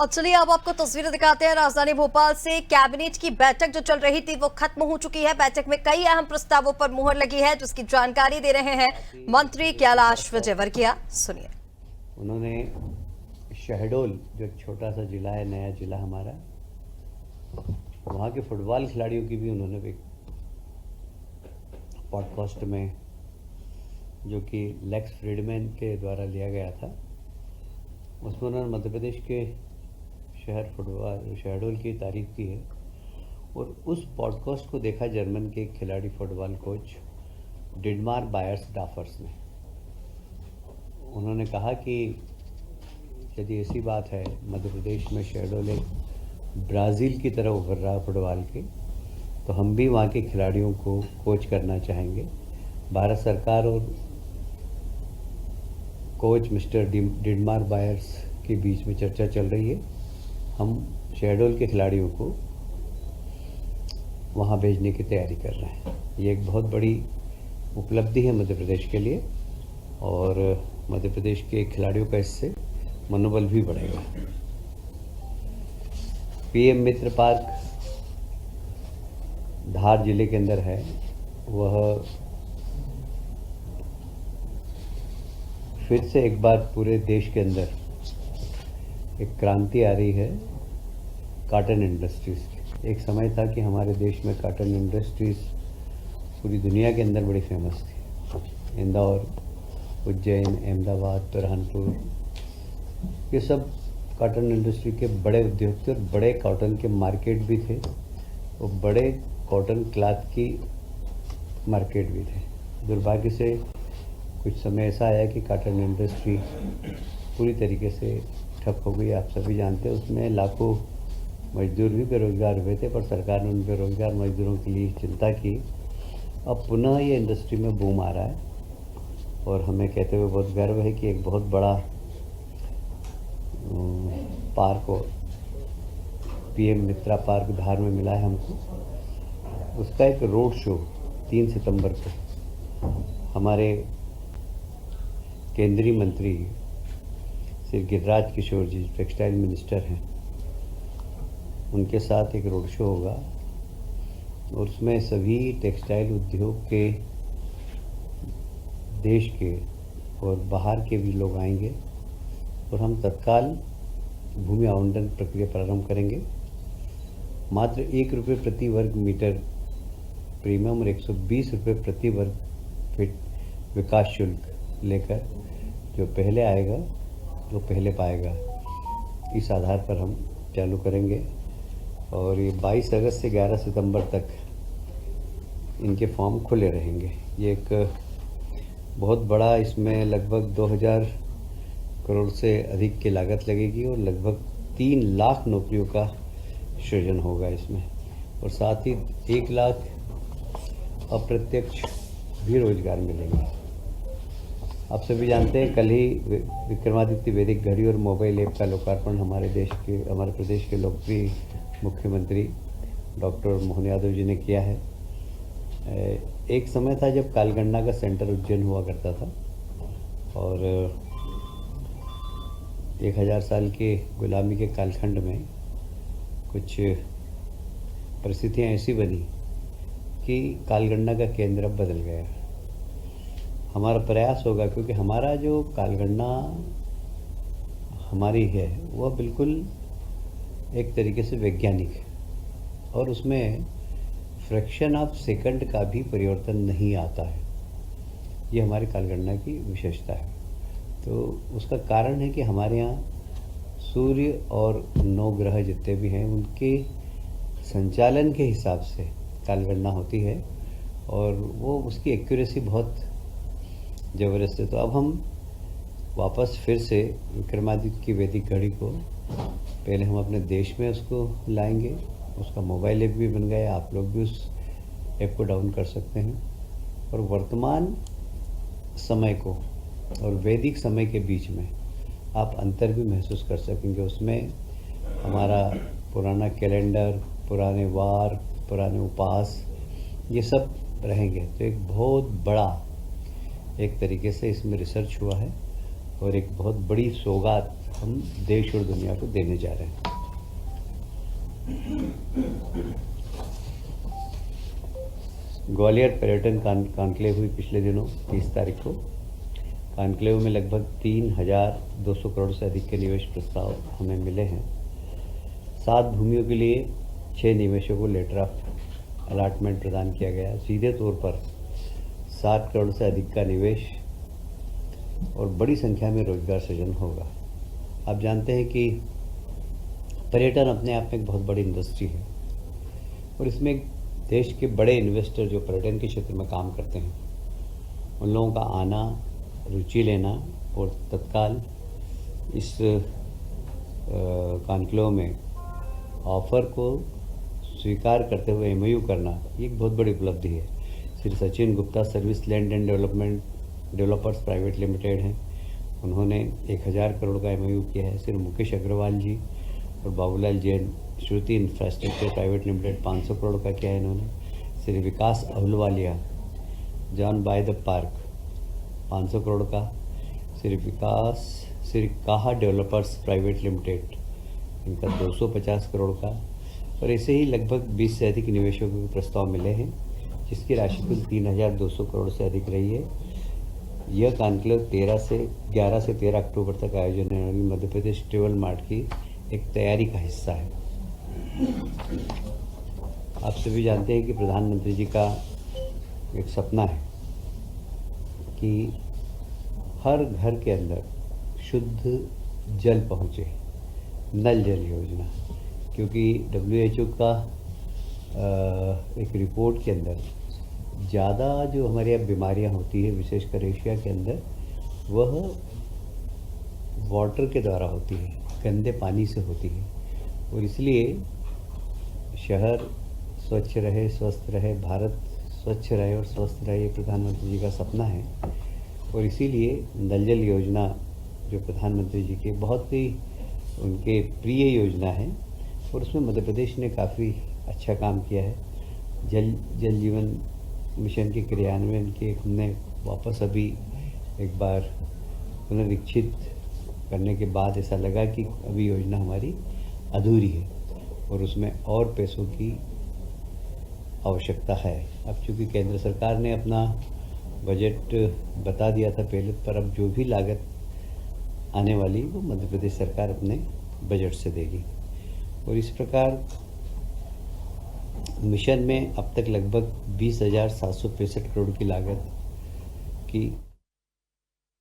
और चलिए अब आपको तस्वीरें दिखाते हैं राजधानी भोपाल से। कैबिनेट की बैठक जो चल रही थी वो खत्म हो चुकी है। बैठक में कई अहम प्रस्तावों पर मुहर लगी है, जिसकी जानकारी दे रहे हैं मंत्री कैलाश विजयवर्गीय। सुनिए। उन्होंने शहडोल जो छोटा सा जिला है, नया जिला हमारा, वहाँ के फुटबॉल खिलाड़ियों की भी उन्होंने एक पॉडकास्ट में, जो कि लेक्स फ्रीडमैन के द्वारा लिया गया था, उसमें उन्होंने मध्य प्रदेश के शहर फुटबॉल शहडोल की तारीफ की है। और उस पॉडकास्ट को देखा जर्मन के खिलाड़ी फुटबॉल कोच डिडमार बायर्सडॉर्फर ने। उन्होंने कहा कि यदि ऐसी बात है, मध्य प्रदेश में शहडोल एक ब्राज़ील की तरह उभर रहा फुटबॉल के, तो हम भी वहाँ के खिलाड़ियों को कोच करना चाहेंगे। भारत सरकार और कोच मिस्टर डिडमार बायर्स के बीच में चर्चा चल रही है। हम शहडोल के खिलाड़ियों को वहाँ भेजने की तैयारी कर रहे हैं। ये एक बहुत बड़ी उपलब्धि है मध्य प्रदेश के लिए, और मध्य प्रदेश के खिलाड़ियों का इससे मनोबल भी बढ़ेगा। पीएम मित्र पार्क धार जिले के अंदर है, वह फिर से एक बार पूरे देश के अंदर एक क्रांति आ रही है कॉटन इंडस्ट्रीज़ की। एक समय था कि हमारे देश में कॉटन इंडस्ट्रीज़ पूरी दुनिया के अंदर बड़ी फेमस थी। इंदौर, उज्जैन, अहमदाबाद, बुरहानपुर, ये सब कॉटन इंडस्ट्री के बड़े उद्योग थे और बड़े कॉटन के मार्केट भी थे, और बड़े कॉटन क्लॉथ की मार्केट भी थे। दुर्भाग्य से कुछ समय ऐसा आया कि कॉटन इंडस्ट्री पूरी तरीके से ठप हो गई। आप सभी जानते हैं, उसमें लाखों मजदूर भी बेरोजगार हुए थे, पर सरकार ने उन बेरोजगार मजदूरों के लिए चिंता की। अब पुनः ये इंडस्ट्री में बूम आ रहा है, और हमें कहते हुए बहुत गर्व है कि एक बहुत बड़ा पार्क और पीएम मित्रा पार्क धार में मिला है हमको। उसका एक रोड शो 3 सितंबर को हमारे केंद्रीय मंत्री श्री गिरिराज किशोर जी, टेक्सटाइल मिनिस्टर हैं, उनके साथ एक रोड शो होगा, और उसमें सभी टेक्सटाइल उद्योग के, देश के और बाहर के भी लोग आएंगे, और हम तत्काल भूमि आवंटन प्रक्रिया प्रारंभ करेंगे। मात्र 1 रुपये प्रति वर्ग मीटर प्रीमियम और 120 रुपये प्रति वर्ग फीट विकास शुल्क लेकर जो पहले आएगा वो पहले पाएगा, इस आधार पर हम चालू करेंगे। और ये 22 अगस्त से 11 सितंबर तक इनके फॉर्म खुले रहेंगे। ये एक बहुत बड़ा, इसमें लगभग 2000 करोड़ से अधिक की लागत लगेगी, और लगभग 3 लाख नौकरियों का सृजन होगा इसमें, और साथ ही 1 लाख अप्रत्यक्ष भी रोजगार मिलेंगे। आप सभी जानते हैं, कल ही विक्रमादित्य वैदिक घड़ी और मोबाइल ऐप का लोकार्पण हमारे प्रदेश के लोकप्रिय मुख्यमंत्री डॉक्टर मोहन यादव जी ने किया है। एक समय था जब कालगन्ना का सेंटर उज्जैन हुआ करता था, और 1000 साल के गुलामी के कालखंड में कुछ परिस्थितियाँ ऐसी बनी कि कालगन्ना का केंद्र अब बदल गया। हमारा प्रयास होगा, क्योंकि हमारा जो कालगन्ना हमारी है वह बिल्कुल एक तरीके से वैज्ञानिक है, और उसमें फ्रैक्शन ऑफ सेकंड का भी परिवर्तन नहीं आता है। ये हमारे कालगन्ना की विशेषता है। तो उसका कारण है कि हमारे यहाँ सूर्य और 9 ग्रह जितने भी हैं उनके संचालन के हिसाब से कालगन्ना होती है, और वो उसकी एक्यूरेसी बहुत ज़बरदस्त है। तो अब हम वापस फिर से विक्रमादित्य की वैदिक घड़ी को पहले हम अपने देश में उसको लाएंगे। उसका मोबाइल ऐप भी बन गया, आप लोग भी उस ऐप को डाउन कर सकते हैं, और वर्तमान समय को और वैदिक समय के बीच में आप अंतर भी महसूस कर सकेंगे। उसमें हमारा पुराना कैलेंडर, पुराने वार, पुराने उपास, ये सब रहेंगे। तो एक बहुत बड़ा एक तरीके से इसमें रिसर्च हुआ है, और एक बहुत बड़ी सौगात हम देश और दुनिया को देने जा रहे हैं। ग्वालियर पर्यटन कॉन्क्लेव हुई पिछले दिनों 30 तारीख को। कॉन्क्लेव में लगभग 3,200 करोड़ से अधिक के निवेश प्रस्ताव हमें मिले हैं। 7 भूमियों के लिए 6 निवेशकों को लेटर ऑफ अलॉटमेंट प्रदान किया गया। सीधे तौर पर 7 करोड़ से अधिक का निवेश और बड़ी संख्या में रोजगार सृजन होगा। आप जानते हैं कि पर्यटन अपने आप में एक बहुत बड़ी इंडस्ट्री है और इसमें देश के बड़े इन्वेस्टर जो पर्यटन के क्षेत्र में काम करते हैं उन लोगों का आना, रुचि लेना और तत्काल इस कॉन्क्लेव में ऑफर को स्वीकार करते हुए एमओयू करना, ये एक बहुत बड़ी उपलब्धि है। Shri Sachin Gupta service land and developers private limited हैं, उन्होंने 1,000 करोड़ का एमओयू किया है। श्री मुकेश अग्रवाल जी और Babulal Jain Shruti infrastructure private limited 500 crore का किया है इन्होंने। Shri Vikas Ahluwalia John by the park 500 crore का। श्री काहा डेवलपर्स प्राइवेट लिमिटेड इनका 250 करोड़ का। और ऐसे ही लगभग 20 से अधिक निवेशकों के प्रस्ताव मिले हैं, जिसकी राशि कुल 3,200 करोड़ से अधिक रही है। यह कॉन्क्लेव 11 से 13 अक्टूबर तक आयोजन होने वाली मध्य प्रदेश ट्रेवल मार्ट की एक तैयारी का हिस्सा है। आप सभी जानते हैं कि प्रधानमंत्री जी का एक सपना है कि हर घर के अंदर शुद्ध जल पहुँचे, नल जल योजना। क्योंकि WHO का एक रिपोर्ट के अंदर ज़्यादा जो हमारे यहाँ बीमारियाँ होती है, विशेषकर एशिया के अंदर, वह वाटर के द्वारा होती है, गंदे पानी से होती है। और इसलिए शहर स्वच्छ रहे, स्वस्थ रहे, भारत स्वच्छ रहे और स्वस्थ रहे, ये प्रधानमंत्री जी का सपना है। और इसीलिए नल जल योजना जो प्रधानमंत्री जी के बहुत ही उनके प्रिय योजना है और उसमें मध्य प्रदेश ने काफ़ी अच्छा काम किया है। जल जीवन मिशन के क्रियान्वयन के हमने वापस अभी एक बार पुनरीक्षित करने के बाद ऐसा लगा कि अभी योजना हमारी अधूरी है और उसमें और पैसों की आवश्यकता है। अब चूँकि केंद्र सरकार ने अपना बजट बता दिया था पहले, पर अब जो भी लागत आने वाली वो मध्य प्रदेश सरकार अपने बजट से देगी। और इस प्रकार मिशन में अब तक लगभग 20,765 करोड़ की लागत की